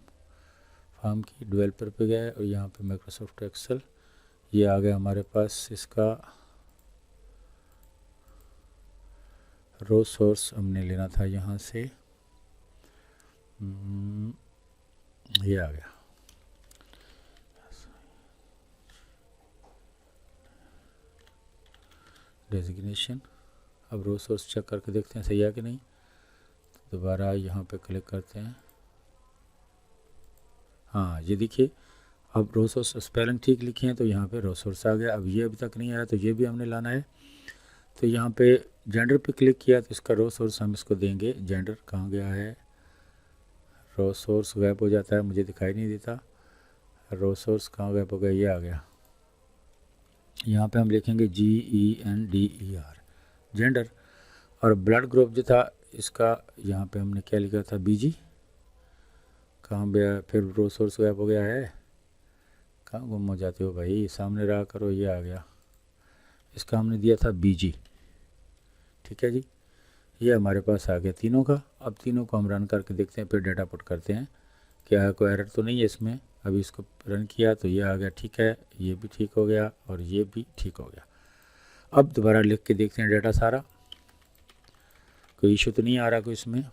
फॉर्म की डेवलपर पे गए और यहाँ पे माइक्रोसॉफ्ट एक्सेल, ये आ गया हमारे पास। इसका रो सोर्स हमने लेना था यहाँ से, ये आ गया। डेजिग्नेशन। अब रो सोर्स चेक करके देखते हैं सही है कि नहीं। तो दोबारा यहाँ पे क्लिक करते हैं। हाँ ये देखिए अब रो सोर्स स्पेलिंग ठीक लिखे हैं तो यहाँ पे रो सोर्स आ गया। अब ये अभी तक नहीं आया तो ये भी हमने लाना है। तो यहाँ पे जेंडर पे क्लिक किया तो इसका रो सोर्स हम इसको देंगे। जेंडर कहाँ गया है, रो सोर्स गायब हो जाता है, मुझे दिखाई नहीं देता। रो सोर्स कहाँ गायब हो गया, ये आ गया। यहाँ पे हम लिखेंगे GENDER जेंडर। और ब्लड ग्रुप जो था इसका यहाँ पे हमने क्या लिखा था, BG। कहाँ गया, फिर रो सोर्स गायब हो गया है। कहाँ गुम हो जाते हो भाई, सामने रहा करो। ये आ गया, इसका हमने दिया था BG। ठीक है जी, ये हमारे पास आ गया तीनों का। अब तीनों को हम रन करके देखते हैं, फिर डाटा पुट करते हैं क्या कोई एरर तो नहीं है इसमें। अभी इसको रन किया तो ये आ गया, ठीक है, ये भी ठीक हो गया और ये भी ठीक हो गया। अब दोबारा लिख के देखते हैं डाटा सारा, कोई इशू तो नहीं आ रहा कोई इसमें।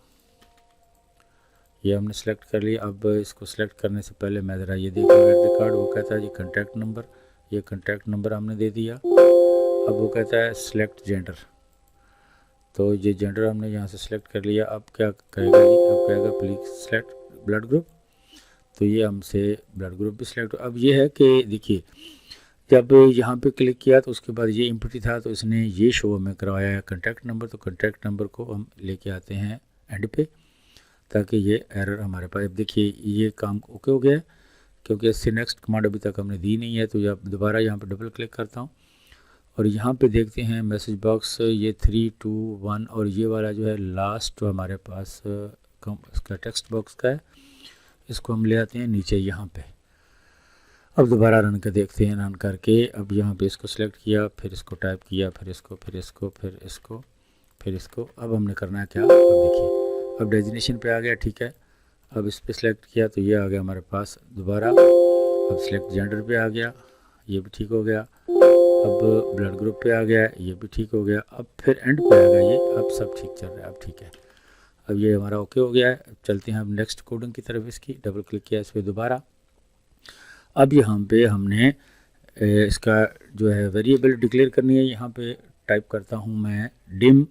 ये हमने सेलेक्ट कर लिया। अब इसको सेलेक्ट करने से पहले मैं ज़रा ये देख लूँ रिकॉर्ड। वो कहता है जी कॉन्टैक्ट नंबर, ये कॉन्टैक्ट नंबर हमने दे दिया। अब वो कहता है सिलेक्ट जेंडर, तो ये जेंडर हमने यहाँ से सिलेक्ट कर लिया। अब क्या कहेगा जी, अब कहेगा प्लीज सेलेक्ट ब्लड ग्रुप। तो ये हमसे ब्लड ग्रुप भी सिलेक्ट। अब ये है कि देखिए जब यहाँ पे क्लिक किया तो उसके बाद ये एम्प्टी था तो इसने ये शो हमें करवाया है कॉन्टैक्ट नंबर। तो कॉन्टैक्ट नंबर को हम लेके आते हैं एंड पे, ताकि ये एरर हमारे पास। देखिए ये काम ओके हो गया है, क्योंकि इससे नेक्स्ट कमांड अभी तक हमने दी नहीं है। तो जब दोबारा यहाँ पे डबल क्लिक करता हूँ और यहाँ पे देखते हैं मैसेज बॉक्स, ये 3 2 1 और ये वाला जो है लास्ट जो हमारे पास इसका टेक्स्ट बॉक्स का है, इसको हम ले आते हैं नीचे यहाँ पे। अब दोबारा रन कर देखते हैं। रन करके अब यहाँ पे इसको सिलेक्ट किया, फिर इसको टाइप किया, फिर इसको, फिर इसको, फिर इसको, फिर इसको। अब हमने करना है क्या, अब देखिए अब डेजिग्नेशन पे आ गया, ठीक है। अब इस पर सिलेक्ट किया तो ये आ गया हमारे पास दोबारा। अब सिलेक्ट जेंडर पे आ गया, ये भी ठीक हो गया। अब ब्लड ग्रुप पे आ गया, ये भी ठीक हो गया। अब फिर एंड पे आ गया ये, अब सब ठीक चल रहा है। अब ठीक है, अब ये हमारा ओके हो गया है। अब चलते हैं अब नेक्स्ट कोडिंग की तरफ। इसकी डबल क्लिक किया इस पर दोबारा। अब यहाँ पे हमने इसका जो है वेरिएबल डिक्लेयर करनी है। यहाँ पे टाइप करता हूँ मैं डिम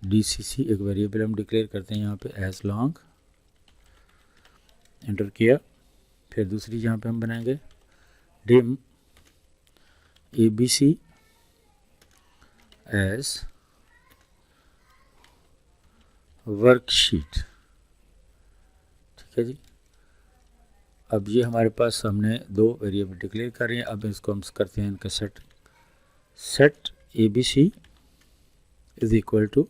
DCC, एक वेरिएबल हम डिक्लेयर करते हैं यहाँ पे एज लॉन्ग। एंटर किया, फिर दूसरी यहाँ पे हम बनाएंगे डिम ABC एज वर्कशीट। ठीक है जी, अब ये हमारे पास हमने दो वेरिएबल डिक्लेयर कर रहे हैं। अब इसको हम करते हैं इनका set ABC is equal to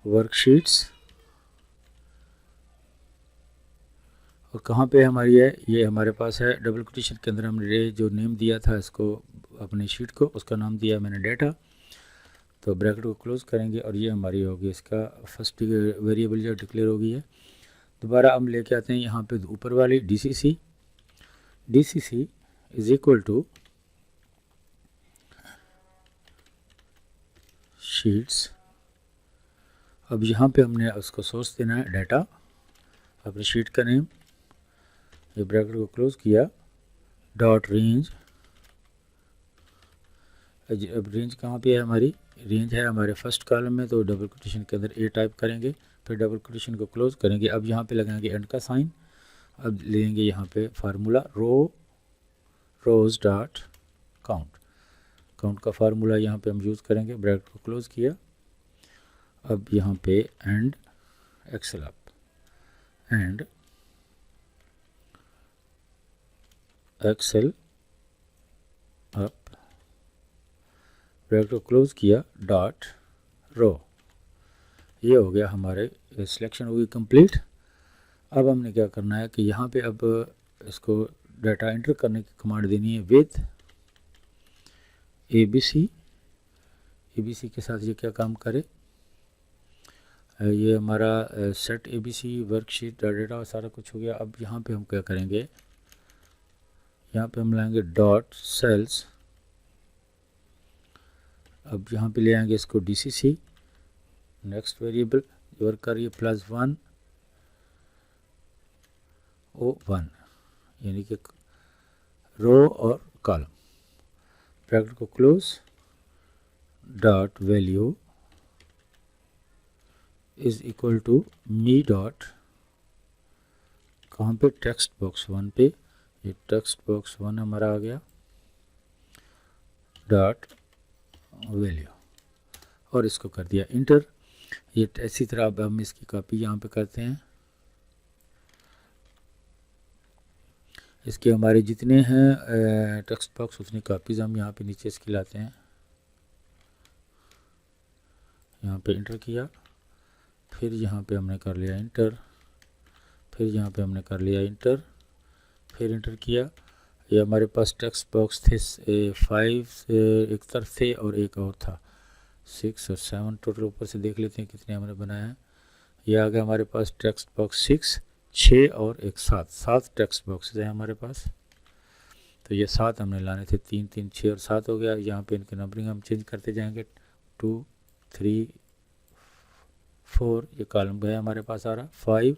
worksheets. और कहाँ पे हमारी है, ये हमारे पास है डबल कोटेशन के अंदर हमने जो नेम दिया था इसको अपनी शीट को, उसका नाम दिया मैंने डाटा। तो ब्रैकेट को क्लोज करेंगे और ये हमारी होगी इसका फर्स्ट वेरिएबल जो डिक्लेयर होगी है। दोबारा हम लेके आते हैं यहाँ पे ऊपर वाली DCC is equal to sheets. अब यहाँ पे हमने उसको सोर्स देना है डाटा, अपनी शीट का नेम। ये ब्रैकेट को क्लोज किया, डॉट रेंज। अब रेंज कहाँ पे है हमारी, रेंज है हमारे फर्स्ट कॉलम में। तो डबल कोटेशन के अंदर A टाइप करेंगे, फिर डबल कोटेशन को क्लोज करेंगे। अब यहाँ पे लगाएंगे एंड का साइन। अब लेंगे यहाँ पे फार्मूला रोज डॉट काउंट का फार्मूला यहाँ पे हम यूज़ करेंगे। ब्रैकेट को क्लोज किया, अब यहाँ पे end excel up end excel up, bracket को क्लोज किया, डॉट रो। ये हो गया, हमारे सिलेक्शन होगी कंप्लीट। अब हमने क्या करना है कि यहाँ पे अब इसको डाटा एंटर करने की कमांड देनी है विद ABC के साथ ये क्या काम करे, ये हमारा सेट ABC वर्कशीट डाटा सारा कुछ हो गया। अब यहाँ पे हम क्या करेंगे, यहाँ पे हम लाएंगे डॉट सेल्स। अब यहाँ पे ले आएंगे इसको DCC, नेक्स्ट वेरिएबल वर्क करिए +1 O1 यानी कि रो और कॉलम। ब्रैकेट को close, dot value is equal to me dot, कहाँ पे, टेक्स्ट बॉक्स 1 पे, ये टेक्स्ट बॉक्स 1 हमारा आ गया, डॉट वैल्यू, और इसको कर दिया इंटर। ये इसी तरह अब हम इसकी कॉपी यहाँ पे करते हैं। इसके हमारे जितने हैं टेक्स्ट बॉक्स उतनी कॉपीज़ हम यहाँ पे नीचे इसकी लाते हैं। यहाँ पे इंटर किया, फिर यहाँ पे हमने कर लिया इंटर, फिर यहाँ पे हमने कर लिया इंटर, फिर इंटर किया। ये हमारे पास टेक्स्ट बॉक्स थे 5 एक तरफ थे और एक और था 6 और 7 टोटल। ऊपर से देख लेते हैं कितने हमने बनाया है। ये आ गया हमारे पास टेक्स्ट बॉक्स 6 और एक 7 टेक्स्ट बॉक्सेस हैं हमारे पास। तो ये 7 हमने लाने थे, 3 3 6 और 7 हो गया। यहाँ पे इनकी नंबरिंग हम चेंज करते जाएंगे, 2 3 4, ये कॉलम गया हमारे पास आ रहा 5,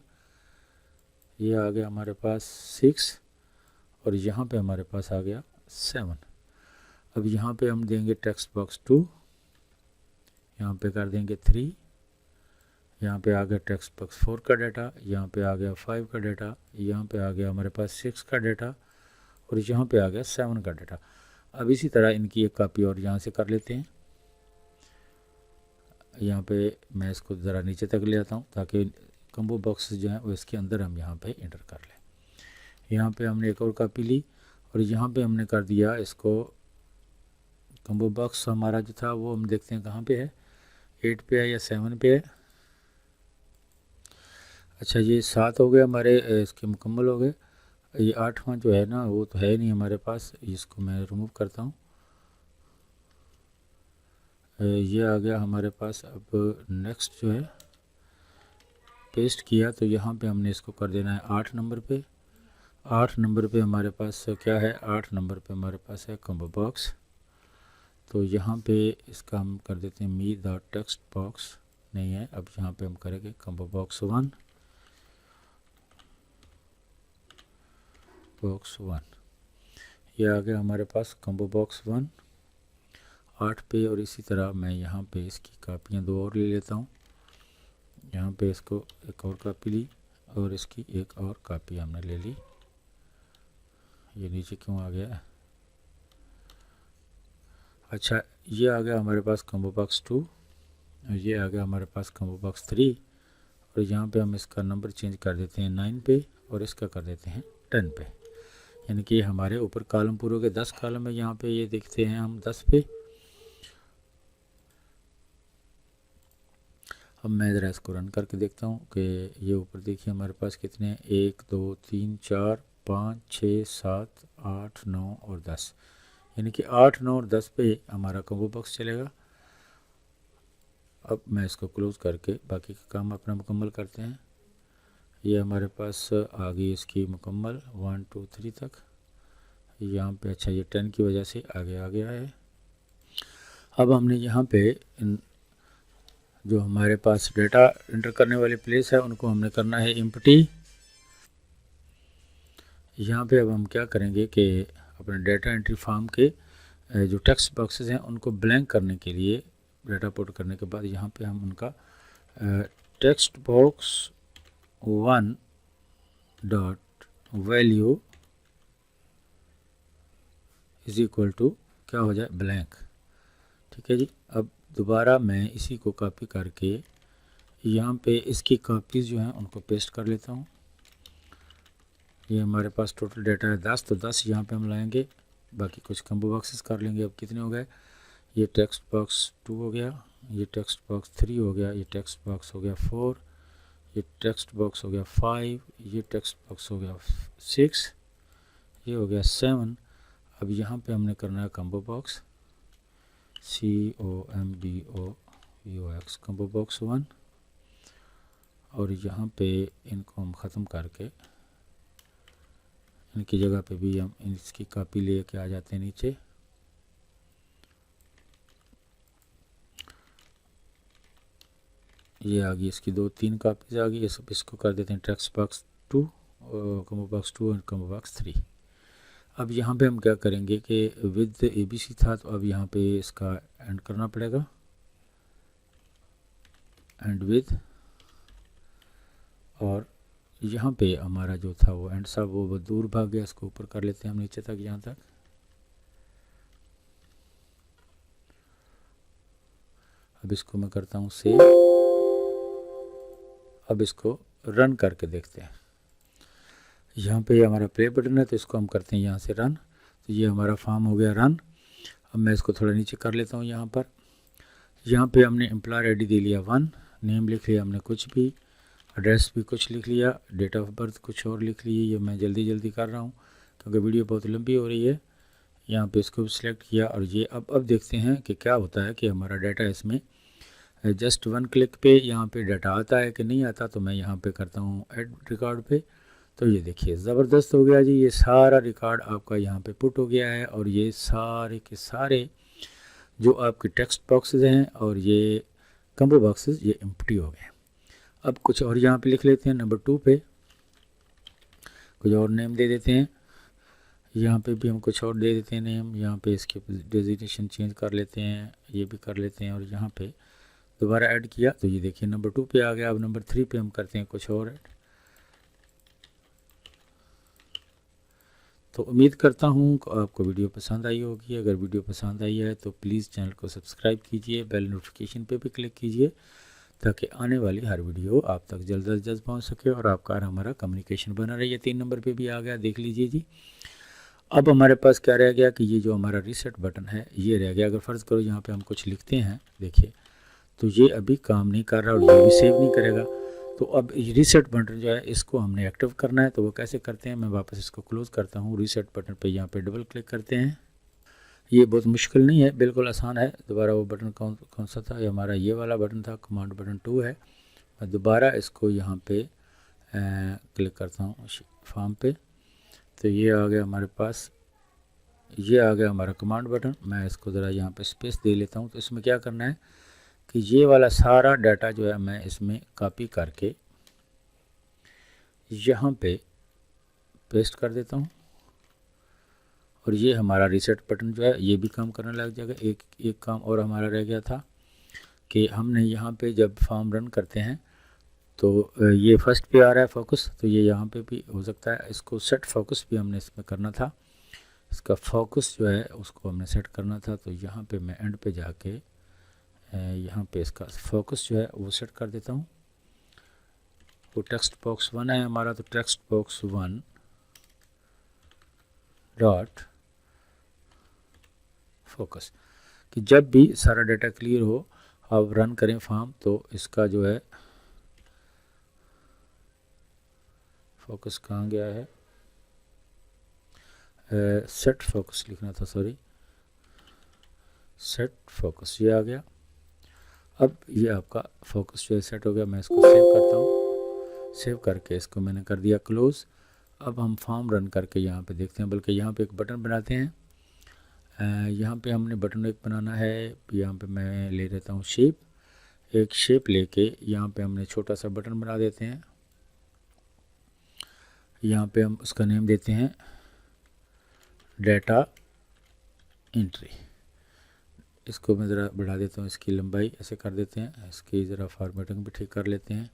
ये आ गया हमारे पास 6 और यहाँ पे हमारे पास आ गया 7। अब यहाँ पे हम देंगे टेक्स्ट बॉक्स 2, यहाँ पे कर देंगे 3, यहाँ पे आ गया टेक्स्ट बॉक्स 4 का डाटा, यहाँ पे आ गया 5 का डाटा, यहाँ पे आ गया हमारे पास 6 का डाटा और यहाँ पे आ गया 7 का डाटा। अब इसी तरह इनकी एक कॉपी और यहाँ से कर लेते हैं। यहाँ पे मैं इसको ज़रा नीचे तक ले आता हूँ ताकि कम्बो बॉक्स जो हैं वो इसके अंदर हम यहाँ पे इंटर कर लें। यहाँ पे हमने एक और कॉपी ली और यहाँ पे हमने कर दिया इसको, कम्बो बॉक्स हमारा जो था वो हम देखते हैं कहाँ पे है, 8 पे है या 7 पे है। अच्छा, ये 7 हो गए हमारे, इसके मुकम्मल हो गए। ये 8वां जो है ना वो तो है नहीं हमारे पास, इसको मैं रिमूव करता हूँ। ये आ गया हमारे पास। अब नेक्स्ट जो है पेस्ट किया तो यहाँ पे हमने इसको कर देना है 8 नंबर पे। 8 नंबर पे हमारे पास क्या है, 8 नंबर पे हमारे पास है कम्बो बॉक्स। तो यहाँ पे इसका हम कर देते हैं मी द टेक्स्ट बॉक्स, नहीं है। अब यहाँ पे हम करेंगे कम्बो बॉक्स 1, बॉक्स 1, ये आ गया हमारे पास कम्बो बॉक्स 1 8 पे। और इसी तरह मैं यहाँ पे इसकी कापियाँ 2 और ले लेता हूँ। यहाँ पे इसको एक और कापी ली और इसकी एक और कापी हमने ले ली। ये नीचे क्यों आ गया? अच्छा, ये आ गया हमारे पास कम्बो बॉक्स 2 और ये आ गया हमारे पास कम्बो बॉक्स 3 और यहाँ पे हम इसका नंबर चेंज कर देते हैं 9 पे और इसका कर देते हैं 10 पे। यानी कि हमारे ऊपर कॉलम पूरे के 10 कॉलम है। यहाँ पे ये देखते हैं हम 10 पे। अब मैं ज़रा इसको रन करके देखता हूँ कि ये ऊपर देखिए हमारे पास कितने हैं, 1 2 3 4 5 6 7 8 9 और 10, यानी कि 8 9 और 10 पे हमारा कम्बो बॉक्स चलेगा। अब मैं इसको क्लोज़ करके बाकी का काम अपना मुकम्मल करते हैं। ये हमारे पास आ गई इसकी मुकम्मल 1 2 3 तक यहाँ पे। अच्छा, ये 10 की वजह से आगे आ गया है। अब हमने यहाँ पे जो हमारे पास डेटा एंटर करने वाली प्लेस है उनको हमने करना है एम्प्टी। यहाँ पे अब हम क्या करेंगे कि अपने डेटा एंट्री फॉर्म के जो टेक्स्ट बॉक्सेस हैं उनको ब्लैंक करने के लिए डेटा पुट करने के बाद यहाँ पे हम उनका text box 1 dot value is equal to क्या हो जाए, ब्लैंक। ठीक है जी। अब दोबारा मैं इसी को कॉपी करके यहाँ पे इसकी कॉपीज़ जो हैं उनको पेस्ट कर लेता हूँ। ये हमारे पास टोटल डेटा है 10, तो 10 यहाँ पे हम लाएंगे, बाकी कुछ कम्बो बॉक्सेस कर लेंगे। अब कितने हो गए, ये टेक्स्ट बॉक्स 2 हो गया, ये टेक्स्ट बॉक्स 3 हो गया, ये टेक्स्ट बॉक्स हो गया 4, ये टेक्स्ट बॉक्स हो गया 5, ये टेक्स्ट बॉक्स हो गया 6, ये हो गया 7। अब यहाँ पे हमने करना है combo box COMBOX combo box 1 और यहाँ पे इनको हम ख़त्म करके इनकी जगह पे भी हम इसकी कॉपी ले के आ जाते हैं नीचे। ये आ गई इसकी 2 3 कापीज़ आ गई। ये सब इसको कर देते हैं टेक्स्ट बॉक्स 2 कॉम्बो बॉक्स 2 और कॉम्बो बॉक्स 3। अब यहाँ पे हम क्या करेंगे कि विद ABC था, तो अब यहाँ पे इसका एंड करना पड़ेगा, एंड विद, और यहाँ पे हमारा जो था वो एंड सा वो दूर भाग गया, इसको ऊपर कर लेते हैं हम नीचे तक, यहाँ तक। अब इसको मैं करता हूँ सेव। अब इसको रन करके देखते हैं। यहाँ पे हमारा प्ले बटन है, तो इसको हम करते हैं यहाँ से रन। तो ये हमारा फॉर्म हो गया रन। अब मैं इसको थोड़ा नीचे कर लेता हूँ। यहाँ पर यहाँ पे हमने एम्प्लॉयर आईडी दे लिया 1, नेम लिख लिया हमने कुछ भी, एड्रेस भी कुछ लिख लिया, डेट ऑफ बर्थ कुछ और लिख ली। ये मैं जल्दी कर रहा हूँ क्योंकि वीडियो बहुत लंबी हो रही है। यहाँ पे इसको सिलेक्ट किया, और ये अब देखते हैं कि क्या होता है कि हमारा डाटा इसमें जस्ट 1 क्लिक पे यहाँ पे डाटा आता है कि नहीं आता। तो मैं यहाँ पे करता हूँ ऐड रिकॉर्ड पे। तो ये देखिए ज़बरदस्त हो गया जी, ये सारा रिकॉर्ड आपका यहाँ पे पुट हो गया है, और ये सारे के सारे जो आपके टेक्स्ट बॉक्सेस हैं और ये कॉम्बो बॉक्सेस ये एम्प्टी हो गए। अब कुछ और यहाँ पे लिख लेते हैं, नंबर 2 पे कुछ और नेम दे देते हैं। यहाँ पे भी हम कुछ और दे देते हैं नेम। यहाँ पे इसके डेजिग्नेशन चेंज कर लेते हैं, ये भी कर लेते हैं, और यहाँ पे दोबारा ऐड किया तो ये देखिए नंबर 2 पे आ गया। अब नंबर 3 पे हम करते हैं कुछ और ऐड। तो उम्मीद करता हूँ कि आपको वीडियो पसंद आई होगी। अगर वीडियो पसंद आई है तो प्लीज़ चैनल को सब्सक्राइब कीजिए, बेल नोटिफिकेशन पे भी क्लिक कीजिए, ताकि आने वाली हर वीडियो आप तक जल्द से जल्द पहुँच सके और आपका और हमारा कम्युनिकेशन बना रही है। 3 नंबर पे भी आ गया, देख लीजिए जी। अब हमारे पास क्या रह गया कि ये जो हमारा रीसेट बटन है ये रह गया। अगर फ़र्ज़ करो यहाँ पे हम कुछ लिखते हैं, देखिए तो ये अभी काम नहीं कर रहा और ये भी सेव नहीं करेगा। तो अब रीसेट बटन जो है इसको हमने एक्टिव करना है। तो वो कैसे करते हैं, मैं वापस इसको क्लोज़ करता हूँ। रीसेट बटन पे यहाँ पे डबल क्लिक करते हैं। ये बहुत मुश्किल नहीं है, बिल्कुल आसान है। दोबारा वो बटन कौन सा था, ये हमारा ये वाला बटन था, कमांड बटन 2 है। मैं दोबारा इसको यहाँ पे क्लिक करता हूँ फॉर्म पे। तो ये आ गया हमारे पास, ये आ गया हमारा कमांड बटन। मैं इसको ज़रा यहाँ पे स्पेस दे लेता हूँ। तो इसमें क्या करना है कि ये वाला सारा डाटा जो है मैं इसमें कॉपी करके यहाँ पे पेस्ट कर देता हूँ, और ये हमारा रीसेट बटन जो है ये भी काम करने लग जाएगा। एक काम और हमारा रह गया था कि हमने यहाँ पे जब फॉर्म रन करते हैं तो ये फर्स्ट पे आ रहा है फोकस, तो ये यहाँ पे भी हो सकता है। इसको सेट फोकस भी हमने इसमें करना था, इसका फोकस जो है उसको हमने सेट करना था। तो यहाँ पे मैं एंड पे जाके यहाँ पे इसका फोकस जो है वो सेट कर देता हूँ। वो टेक्स्ट बॉक्स 1 है हमारा, तो टेक्स्ट बॉक्स 1 डॉट फोकस, कि जब भी सारा डाटा क्लियर हो आप रन करें फॉर्म, तो इसका जो है फोकस कहाँ गया है, सेट फोकस लिखना था, सॉरी, सेट फोकस, ये आ गया। अब ये आपका फोकस जो है सेट हो गया। मैं इसको सेव करता हूँ। सेव करके इसको मैंने कर दिया क्लोज़। अब हम फॉर्म रन करके यहाँ पे देखते हैं, बल्कि यहाँ पे एक बटन बनाते हैं। यहाँ पे हमने बटन एक बनाना है। यहाँ पे मैं ले लेता हूँ शेप, एक शेप लेके यहाँ पे हमने छोटा सा बटन बना देते हैं। यहाँ पे हम उसका नेम देते हैं डाटा एंट्री। इसको मैं ज़रा बढ़ा देता हूँ, इसकी लंबाई ऐसे कर देते हैं, इसकी ज़रा फॉर्मेटिंग भी ठीक कर लेते हैं।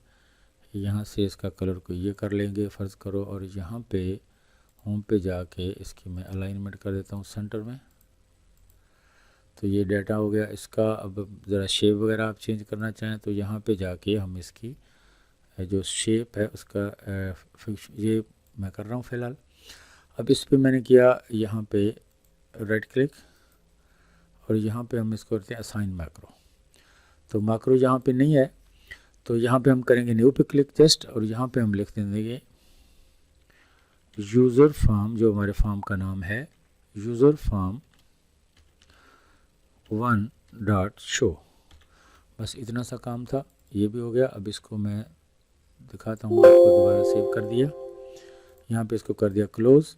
यहाँ से इसका कलर को ये कर लेंगे फ़र्ज़ करो, और यहाँ पे होम पे जाके इसकी मैं अलाइनमेंट कर देता हूँ सेंटर में। तो ये डाटा हो गया इसका। अब ज़रा शेप वगैरह आप चेंज करना चाहें तो यहाँ पे जाके हम इसकी जो शेप है उसका ये मैं कर रहा हूँ फ़िलहाल। अब इस पे मैंने किया यहाँ पे राइट क्लिक, और यहाँ पे हम इसको करते हैं असाइन मैक्रो। तो मैक्रो यहाँ पे नहीं है, तो यहाँ पे हम करेंगे न्यू पे क्लिक जस्ट, और यहाँ पे हम लिख देंगे यूज़र फॉर्म, जो हमारे फॉर्म का नाम है यूज़र फॉर्म 1 डॉट शो। बस इतना सा काम था, ये भी हो गया। अब इसको मैं दिखाता हूँ आपको, दोबारा सेव कर दिया, यहाँ पे इसको कर दिया क्लोज़।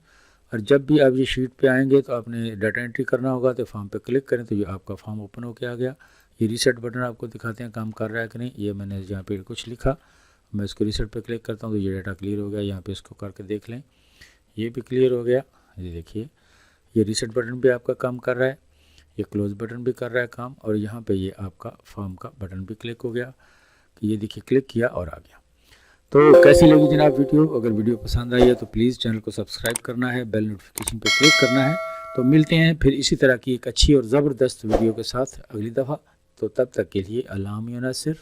और जब भी आप ये शीट पे आएंगे तो आपने डाटा एंट्री करना होगा, तो फॉर्म पे क्लिक करें तो ये आपका फॉर्म ओपन होके आ गया। ये रीसेट बटन आपको दिखाते हैं काम कर रहा है कि नहीं। ये मैंने यहाँ पे कुछ लिखा, मैं इसको रीसेट पे क्लिक करता हूँ तो ये डाटा क्लियर हो गया। यहाँ पे इसको करके देख लें, ये भी क्लियर हो गया। ये देखिए ये रीसेट बटन भी आपका काम कर रहा है, ये क्लोज बटन भी कर रहा है काम, और यहाँ पे ये आपका फॉर्म का बटन भी क्लिक हो गया कि ये देखिए क्लिक किया और आ गया। तो कैसी लगी जनाब वीडियो? अगर वीडियो पसंद आई है तो प्लीज़ चैनल को सब्सक्राइब करना है, बेल नोटिफिकेशन पे क्लिक करना है। तो मिलते हैं फिर इसी तरह की एक अच्छी और ज़बरदस्त वीडियो के साथ अगली दफ़ा। तो तब तक के लिए अल्लाह नासिर।